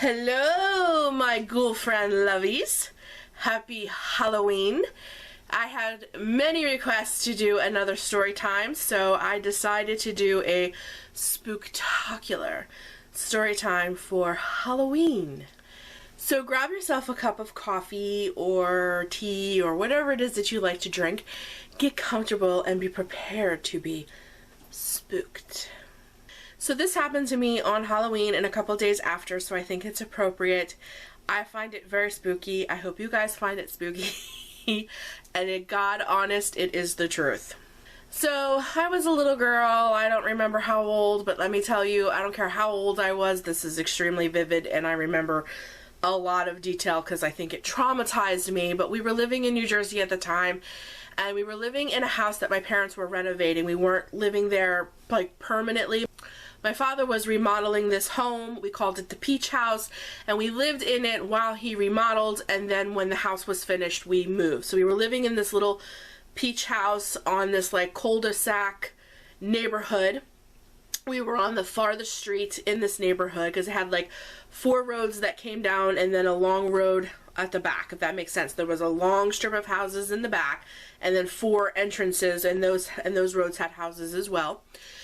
Hello, my ghoul friend lovies. Happy Halloween. I had many requests to do another story time, so I decided to do a spooktacular story time for Halloween. So grab yourself a cup of coffee or tea or whatever it is that you like to drink. Get comfortable and be prepared to be spooked. So this happened to me on Halloween and a couple days after, so I think it's appropriate. I find it very spooky. I hope you guys find it spooky. And God honest, it is the truth. So I was a little girl. I don't remember how old, but let me tell you, I don't care how old I was. This is extremely vivid and I remember a lot of detail because I think it traumatized me. But we were living in New Jersey at the time, and we were living in a house that my parents were renovating. We weren't living there like permanently. My father was remodeling this home. We called it the Peach House, and we lived in it while he remodeled, and then when the house was finished, we moved. So we were living in this little peach house on this like cul-de-sac neighborhood. We were on the farthest street in this neighborhood because it had like 4 roads that came down and then a long road at the back, if that makes sense. There was a long strip of houses in the back and then 4 entrances, and those roads had houses as well.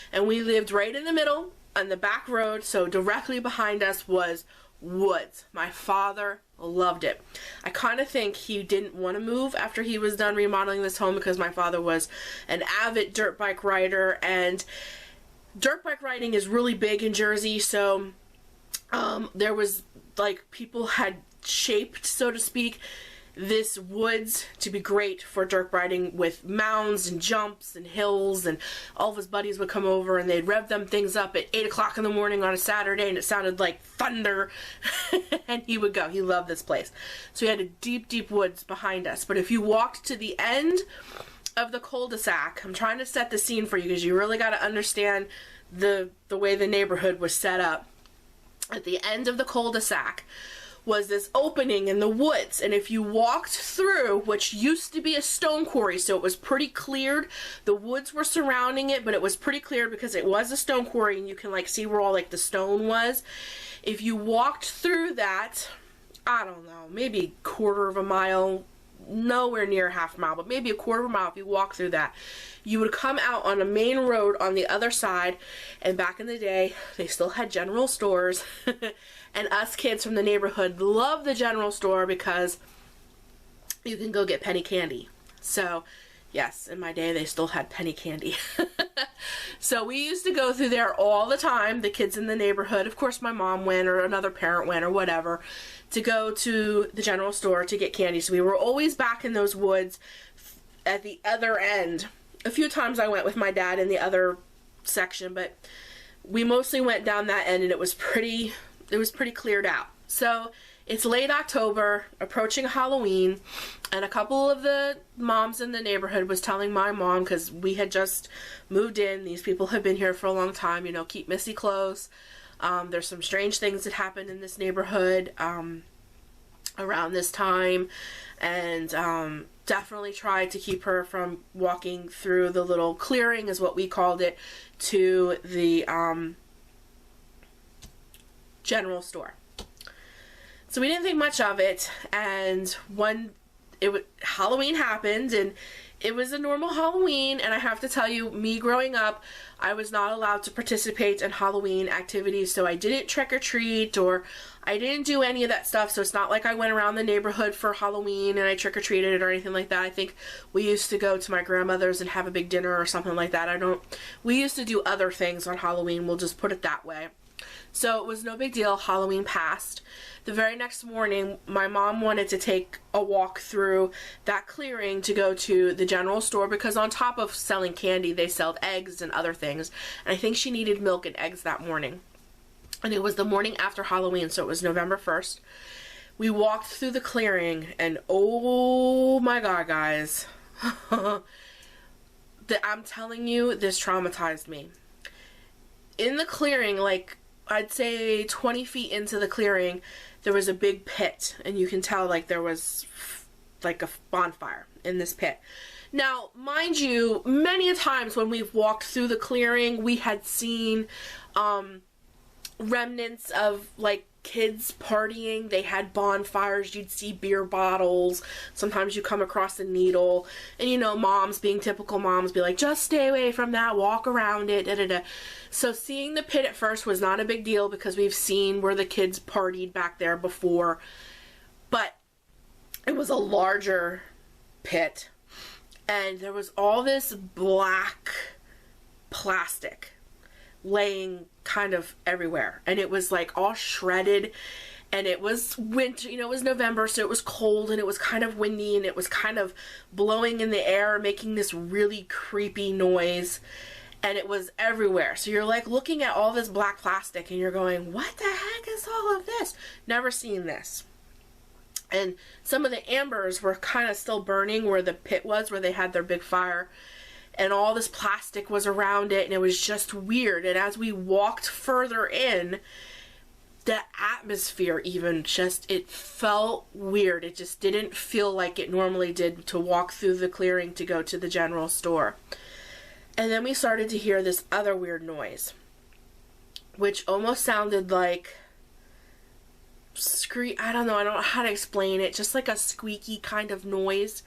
And we lived right in the middle on the back road, so directly behind us was woods. My father loved it. I kind of think he didn't want to move after he was done remodeling this home because my father was an avid dirt bike rider, and dirt bike riding is really big in Jersey, so there was like people had shaped, so to speak, this woods to be great for dirt riding with mounds and jumps and hills, and all of his buddies would come over and they'd rev them things up at 8 o'clock in the morning on a Saturday and it sounded like thunder and he would go. He loved this place. So he had a deep, deep woods behind us. But if you walked to the end of the cul-de-sac, I'm trying to set the scene for you because you really got to understand the way the neighborhood was set up. At the end of the cul-de-sac was this opening in the woods, and if you walked through, which used to be a stone quarry, so it was pretty cleared, the woods were surrounding it, but it was pretty clear because it was a stone quarry and you can like see where all like the stone was. If you walked through that, I don't know, maybe 1/4 of a mile, nowhere near half a mile, but maybe 1/4 of a mile, if you walk through that, you would come out on a main road on the other side. And back in the day, they still had general stores. And us kids from the neighborhood loved the general store because you can go get penny candy. So yes, in my day they still had penny candy. So we used to go through there all the time, the kids in the neighborhood. Of course my mom went or another parent went or whatever to go to the general store to get candy. So we were always back in those woods at the other end. A few times I went with my dad in the other section, but we mostly went down that end, and it was pretty cleared out. So it's late October, approaching Halloween, and a couple of the moms in the neighborhood was telling my mom, because we had just moved in, these people have been here for a long time, you know, keep Missy close. There's some strange things that happened in this neighborhood around this time, and definitely tried to keep her from walking through the little clearing, is what we called it, to the general store. So we didn't think much of it, and Halloween happened, and it was a normal Halloween, and I have to tell you, me growing up, I was not allowed to participate in Halloween activities, so I didn't trick or treat, or I didn't do any of that stuff. So it's not like I went around the neighborhood for Halloween and I trick or treated or anything like that. I think we used to go to my grandmother's and have a big dinner or something like that. We used to do other things on Halloween, we'll just put it that way. So it was no big deal. Halloween passed. The very next morning, my mom wanted to take a walk through that clearing to go to the general store because on top of selling candy, they sold eggs and other things. And I think she needed milk and eggs that morning. And it was the morning after Halloween, so it was November 1st. We walked through the clearing, and oh my God, guys. I'm telling you, this traumatized me. In the clearing, like I'd say 20 feet into the clearing, there was a big pit, and you can tell like there was like a bonfire in this pit. Now, mind you, many a times when we've walked through the clearing, we had seen remnants of like kids partying. They had bonfires. You'd see beer bottles. Sometimes you come across a needle. And you know, moms, being typical moms, be like, just stay away from that, walk around it, da da da. So seeing the pit at first was not a big deal because we've seen where the kids partied back there before. But it was a larger pit. And there was all this black plastic laying kind of everywhere, and it was like all shredded, and it was winter, you know, it was November, so it was cold, and it was kind of windy, and it was kind of blowing in the air, making this really creepy noise, and it was everywhere. So you're like looking at all this black plastic, and you're going, what the heck is all of this? Never seen this. And some of the ambers were kind of still burning where the pit was, where they had their big fire. And all this plastic was around it, and it was just weird. And as we walked further in, the atmosphere even just, it felt weird. It just didn't feel like it normally did to walk through the clearing to go to the general store. And then we started to hear this other weird noise, which almost sounded like I don't know how to explain it, just like a squeaky kind of noise.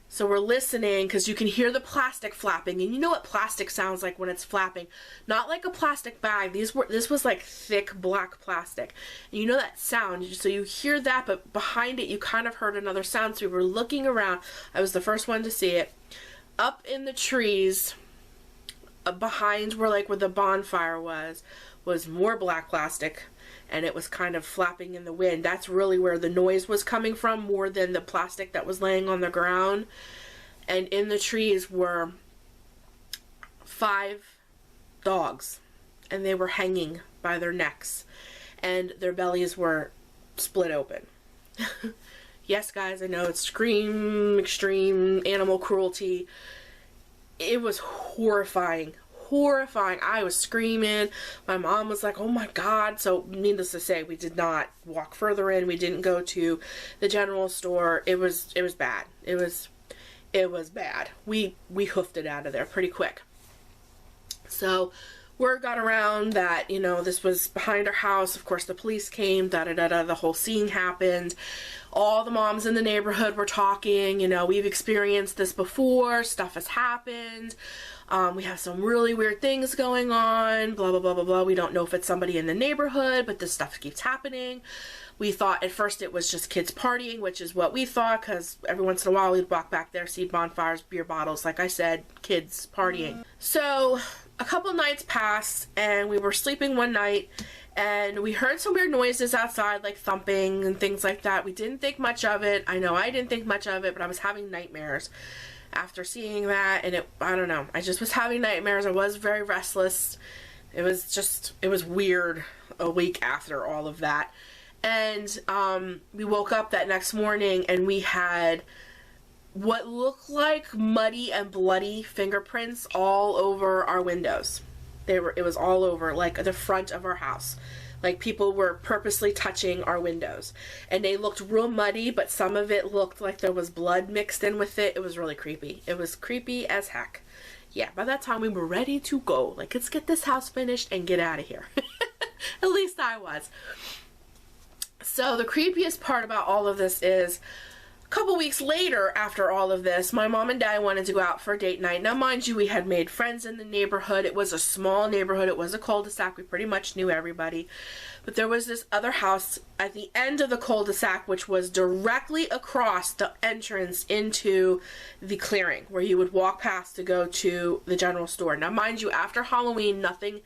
So we're listening because you can hear the plastic flapping, and you know what plastic sounds like when it's flapping. Not like a plastic bag. This was like thick black plastic. And you know that sound, so you hear that, but behind it you kind of heard another sound. So we were looking around. I was the first one to see it. Up in the trees, behind where the bonfire was more black plastic. And it was kind of flapping in the wind. That's really where the noise was coming from, more than the plastic that was laying on the ground. And in the trees were 5 dogs, and they were hanging by their necks, and their bellies were split open. Yes, guys, I know it's extreme animal cruelty. It was horrifying. I was screaming. My mom was like, oh my god. So needless to say, we did not walk further in. We didn't go to the general store. It was bad. It was bad. We hoofed it out of there pretty quick. So word got around that, you know, this was behind our house. Of course, the police came, the whole scene happened. All the moms in the neighborhood were talking, you know, we've experienced this before, stuff has happened. We have some really weird things going on, blah, blah, blah, blah, blah. We don't know if it's somebody in the neighborhood, but this stuff keeps happening. We thought at first it was just kids partying, which is what we thought, because every once in a while we'd walk back there, see bonfires, beer bottles, like I said, kids partying. So a couple nights passed, and we were sleeping one night, and we heard some weird noises outside, like thumping and things like that. We didn't think much of it. I know I didn't think much of it, but I was having nightmares after seeing that, and I don't know, I just was having nightmares. I was very restless. It was weird a week after all of that. And we woke up that next morning, and we had what looked like muddy and bloody fingerprints all over our windows. It was all over, like, the front of our house. Like, people were purposely touching our windows. And they looked real muddy, but some of it looked like there was blood mixed in with it. It was really creepy. It was creepy as heck. Yeah, by that time we were ready to go. Like, let's get this house finished and get out of here. At least I was. So the creepiest part about all of this is, a couple weeks later, after all of this, my mom and dad wanted to go out for a date night. Now, mind you, we had made friends in the neighborhood. It was a small neighborhood. It was a cul-de-sac. We pretty much knew everybody. But there was this other house at the end of the cul-de-sac, which was directly across the entrance into the clearing, where you would walk past to go to the general store. Now, mind you, after Halloween, nothing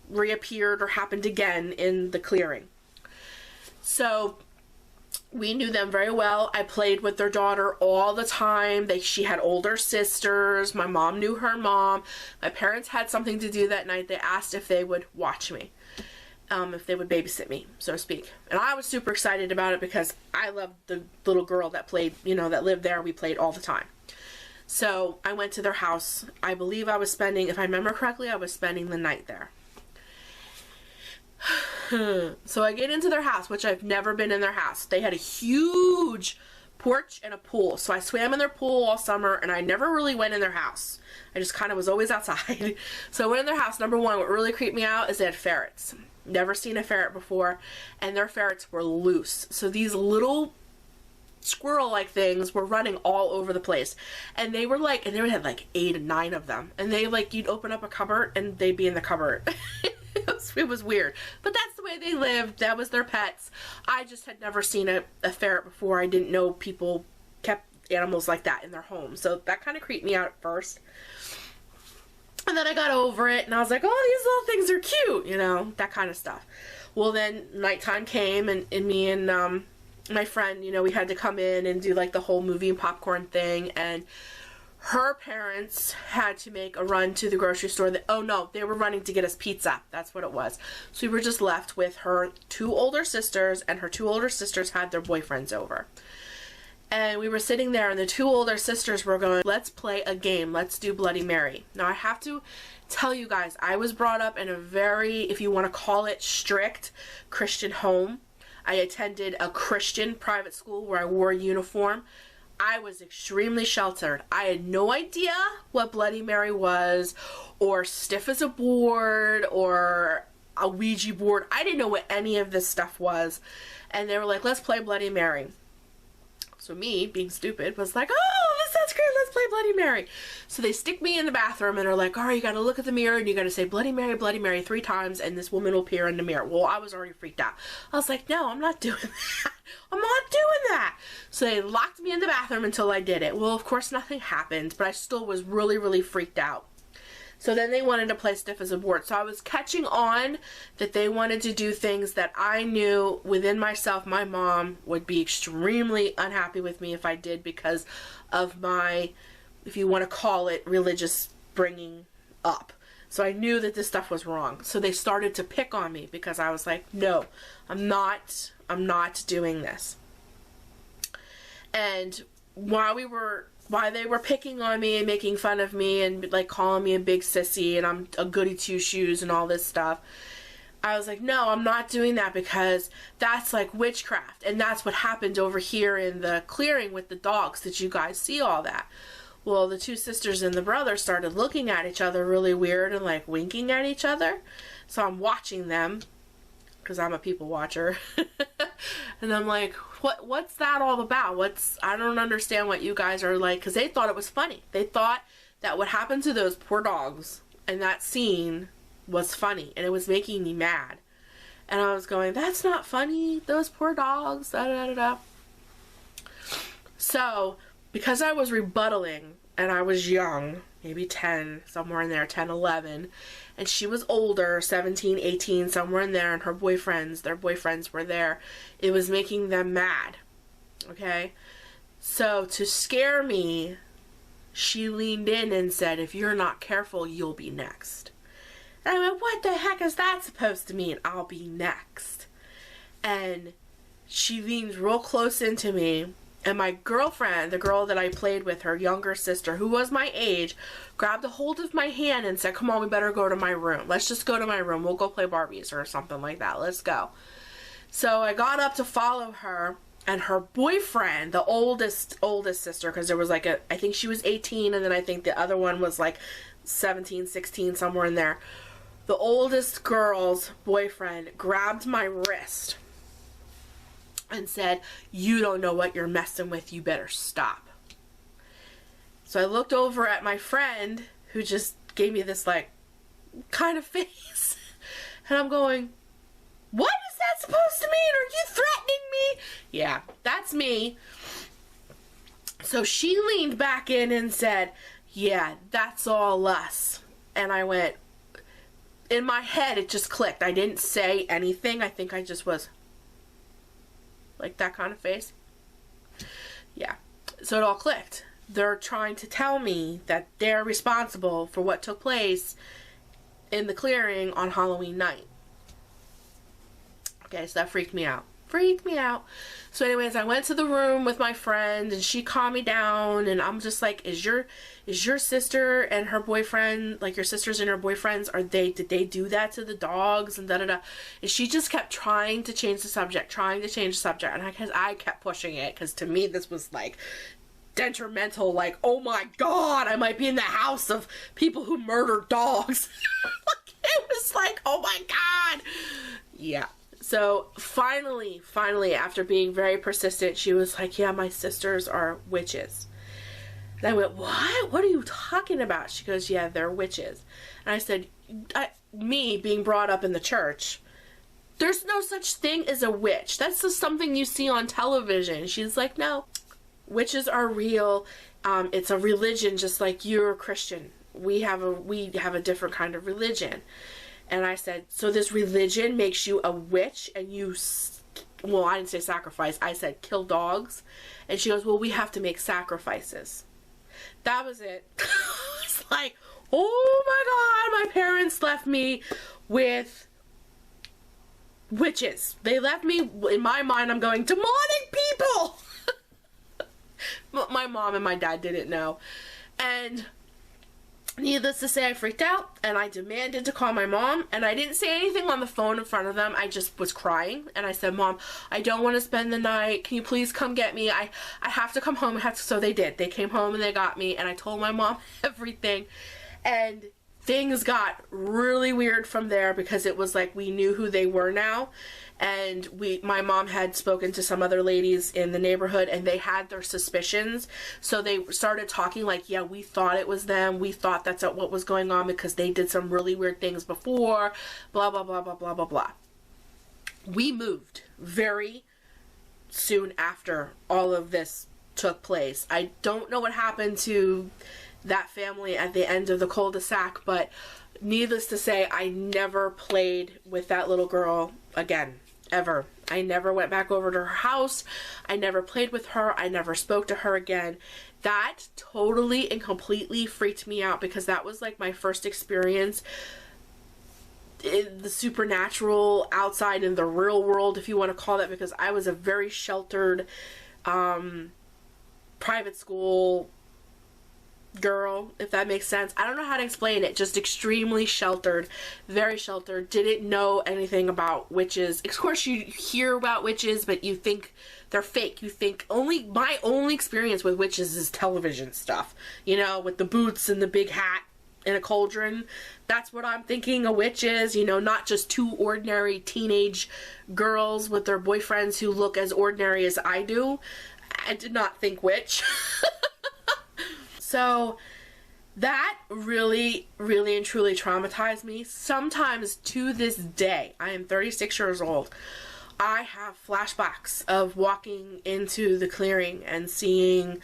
reappeared or happened again in the clearing. So we knew them very well. I played with their daughter all the time. She had older sisters. My mom knew her mom. My parents had something to do that night. They asked if they would watch me, if they would babysit me, so to speak. And I was super excited about it because I loved the little girl that played, you know, that lived there. We played all the time. So I went to their house. I believe I was spending, if I remember correctly, I was spending the night there. So I get into their house, which I've never been in their house. They had a huge porch and a pool. So I swam in their pool all summer, and I never really went in their house. I just kind of was always outside. So I went in their house. Number one, what really creeped me out is they had ferrets. Never seen a ferret before, and their ferrets were loose. So these little squirrel-like things were running all over the place, and they were like, and they had like 8 or 9 of them, and they like, you'd open up a cupboard and they'd be in the cupboard. It was weird, but that's the way they lived. That was their pets. I just had never seen a ferret before. I didn't know people kept animals like that in their home, so that kind of creeped me out at first. And then I got over it, and I was like, oh, these little things are cute, you know, that kind of stuff. Well, then nighttime came, and me and my friend, you know, we had to come in and do like the whole movie and popcorn thing, and her parents had to make a run to the grocery store. They were running to get us pizza. That's what it was. So we were just left with her 2 older sisters, and her 2 older sisters had their boyfriends over. And we were sitting there, and the 2 older sisters were going, let's play a game. Let's do Bloody Mary. Now, I have to tell you guys, I was brought up in a very, if you want to call it, strict Christian home. I attended a Christian private school where I wore a uniform. I was extremely sheltered. I had no idea what Bloody Mary was, or stiff as a board, or a Ouija board. I didn't know what any of this stuff was. And they were like, let's play Bloody Mary. So me, being stupid, was like, oh, this sounds great, let's play Bloody Mary. So they stick me in the bathroom and are like, all right, you gotta look at the mirror and you gotta say Bloody Mary 3 times, and this woman will appear in the mirror. Well, I was already freaked out. I was like, no, I'm not doing that. I'm not doing that. So they locked me in the bathroom until I did it. Well, of course, nothing happened, but I still was really, really freaked out. So then they wanted to play stiff as a board. So I was catching on that they wanted to do things that I knew within myself, my mom would be extremely unhappy with me if I did, because of my, if you want to call it, religious bringing up. So I knew that this stuff was wrong. So they started to pick on me because I was like, no, I'm not doing this. And while they were picking on me and making fun of me and like calling me a big sissy and I'm a goody two shoes and all this stuff, I was like, no, I'm not doing that, because that's like witchcraft. And that's what happened over here in the clearing with the dogs. Did you guys see all that? Well, the 2 sisters and the brother started looking at each other really weird and like winking at each other. So I'm watching them, because I'm a people watcher. And I'm like, what's that all about? I don't understand what you guys are like, because they thought it was funny. They thought that what happened to those poor dogs in that scene was funny, and it was making me mad. And I was going, that's not funny, those poor dogs, da da da da. So, because I was rebuttaling, and I was young, maybe 10, somewhere in there, 10, 11, and she was older, 17, 18, somewhere in there, and their boyfriends were there, it was making them mad, okay? So, to scare me, she leaned in and said, if you're not careful, you'll be next. And I went, what the heck is that supposed to mean? I'll be next. And she leaned real close into me, and my girlfriend, the girl that I played with, her younger sister, who was my age, grabbed a hold of my hand and said, come on, we better go to my room. Let's just go to my room. We'll go play Barbies or something like that. Let's go. So I got up to follow her, and her boyfriend, the oldest sister, because there was like I think she was 18, and then I think the other one was like 17, 16, somewhere in there. The oldest girl's boyfriend grabbed my wrist and said, you don't know what you're messing with, you better stop. So I looked over at my friend, who just gave me this like kind of face, and I'm going, what is that supposed to mean? Are you threatening me? Yeah, that's me. So she leaned back in and said, yeah, that's all us. And I went, in my head it just clicked. I didn't say anything. I think I just was like that kind of face. Yeah. So it all clicked. They're trying to tell me that they're responsible for what took place in the clearing on Halloween night. Okay, so that freaked me out. freaked me out. So anyways, I went to the room with my friend and she calmed me down, and I'm just like, is your sister and her boyfriend, like your sisters and her boyfriends, did they do that to the dogs and da-da-da? And she just kept trying to change the subject, and I kept pushing it, because to me this was like detrimental, like, oh my god, I might be in the house of people who murder dogs. Like, it was like, oh my god. Yeah. So finally, after being very persistent, she was like, yeah, my sisters are witches. And I went, what? What are you talking about? She goes, yeah, they're witches. And I said, me being brought up in the church, there's no such thing as a witch. That's just something you see on television. She's like, no, witches are real. It's a religion, just like you're a Christian. We have a different kind of religion. And I said, so this religion makes you a witch, and well, I didn't say sacrifice, I said kill dogs. And she goes, well, we have to make sacrifices. That was it. It's like, oh my god, my parents left me with witches. They left me, in my mind, I'm going, demonic people. My mom and my dad didn't know. And needless to say, I freaked out, and I demanded to call my mom, and I didn't say anything on the phone in front of them. I just was crying, and I said, Mom, I don't want to spend the night. Can you please come get me? I have to come home. So they did. They came home and they got me, and I told my mom everything, and things got really weird from there, because it was like we knew who they were now. And my mom had spoken to some other ladies in the neighborhood, and they had their suspicions. So they started talking like, yeah, we thought it was them. We thought that's what was going on because they did some really weird things before, blah, blah, blah, blah, blah, blah, blah. We moved very soon after all of this took place. I don't know what happened to that family at the end of the cul-de-sac, but needless to say, I never played with that little girl again. Ever. I never went back over to her house. I never played with her. I never spoke to her again. That totally and completely freaked me out, because that was like my first experience in the supernatural, outside in the real world, if you want to call that, because I was a very sheltered private school girl, if that makes sense. I don't know how to explain it. Just extremely sheltered, very sheltered. Didn't know anything about witches. Of course, you hear about witches, but you think they're fake. You think my only experience with witches is television stuff. You know, with the boots and the big hat and a cauldron. That's what I'm thinking a witch is. You know, not just two ordinary teenage girls with their boyfriends who look as ordinary as I do. I did not think witch. So that really, really and truly traumatized me. Sometimes to this day, I am 36 years old, I have flashbacks of walking into the clearing and seeing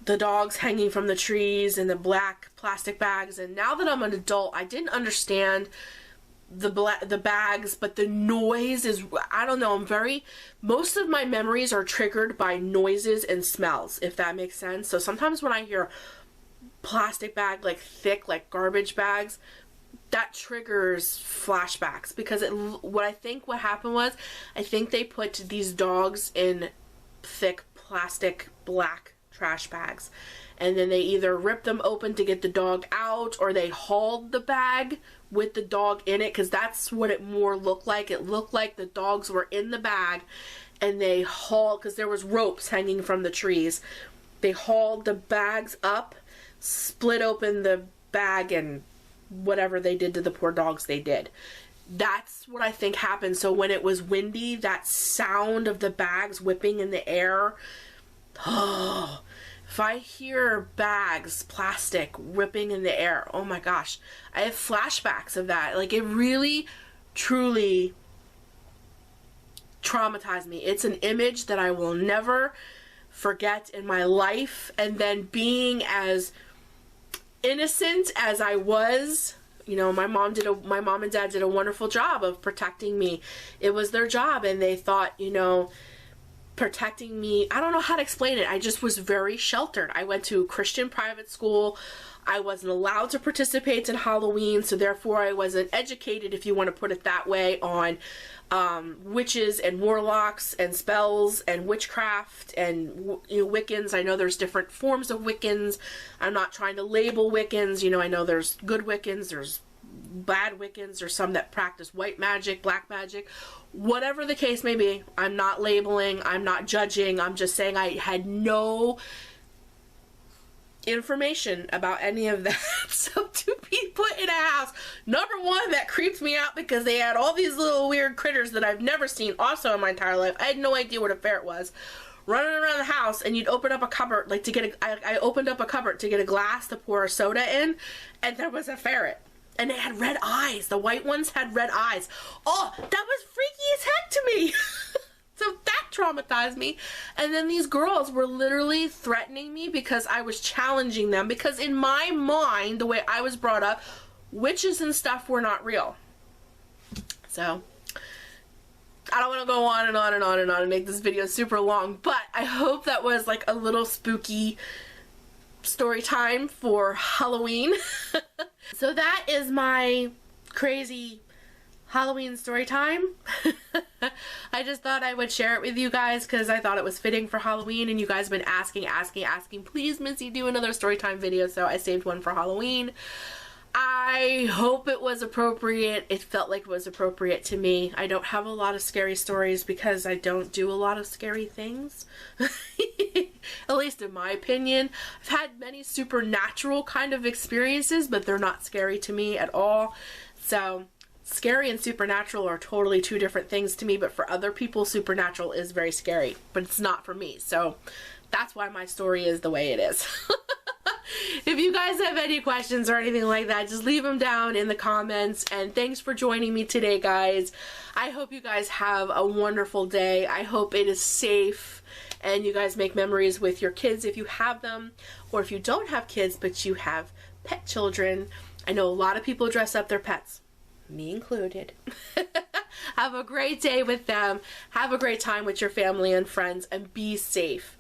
the dogs hanging from the trees and the black plastic bags. And now that I'm an adult, I didn't understand the bags, but the noise is, I don't know, most of my memories are triggered by noises and smells, if that makes sense. So sometimes when I hear plastic bag, like thick, like garbage bags, that triggers flashbacks, because what happened was, I think they put these dogs in thick plastic black trash bags, and then they either ripped them open to get the dog out, or they hauled the bag with the dog in it, because that's what it more looked like. It looked like the dogs were in the bag, and they hauled, because there was ropes hanging from the trees, they hauled the bags up, split open the bag, and whatever they did to the poor dogs, they did. That's what I think happened. So when it was windy, that sound of the bags whipping in the air, oh, if I hear bags, plastic, whipping in the air, oh my gosh, I have flashbacks of that. Like, it really, truly traumatized me. It's an image that I will never forget in my life. And then being as innocent as I was, you know, my mom and dad did a wonderful job of protecting me. It was their job, and they thought, you know, protecting me. I don't know how to explain it. I just was very sheltered. I went to Christian private school. I wasn't allowed to participate in Halloween, so therefore I wasn't educated, if you want to put it that way, on witches and warlocks and spells and witchcraft and Wiccans. I know there's different forms of Wiccans. I'm not trying to label Wiccans. You know, I know there's good Wiccans, there's bad Wiccans, or some that practice white magic, black magic, whatever the case may be. I'm not labeling, I'm not judging, I'm just saying I had no information about any of that. So to be put in a house, number one, that creeps me out because they had all these little weird critters that I've never seen also in my entire life. I had no idea what a ferret was. Running around the house, and you'd open up a cupboard, like to get I opened up a cupboard to get a glass to pour a soda in, and there was a ferret. And it had red eyes. The white ones had red eyes. Oh, that was freaky as heck to me. So that traumatized me. And then these girls were literally threatening me because I was challenging them. Because in my mind, the way I was brought up, witches and stuff were not real. So I don't want to go on and on and on and on and make this video super long. But I hope that was like a little spooky story time for Halloween. So that is my crazy Halloween story time. I just thought I would share it with you guys because I thought it was fitting for Halloween, and you guys have been asking, please Missy, do another story time video, so I saved one for Halloween. I hope it was appropriate. It felt like it was appropriate to me. I don't have a lot of scary stories because I don't do a lot of scary things. At least in my opinion. I've had many supernatural kind of experiences, but they're not scary to me at all. So scary and supernatural are totally two different things to me, but for other people, supernatural is very scary, but it's not for me. So that's why my story is the way it is. If you guys have any questions or anything like that, just leave them down in the comments. And thanks for joining me today, guys. I hope you guys have a wonderful day. I hope it is safe and you guys make memories with your kids if you have them, or if you don't have kids but you have pet children. I know a lot of people dress up their pets, me included. Have a great day with them. Have a great time with your family and friends, and be safe.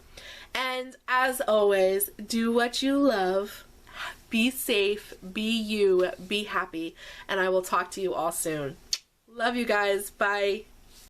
And as always, do what you love, be safe, be you, be happy, and I will talk to you all soon. Love you guys. Bye.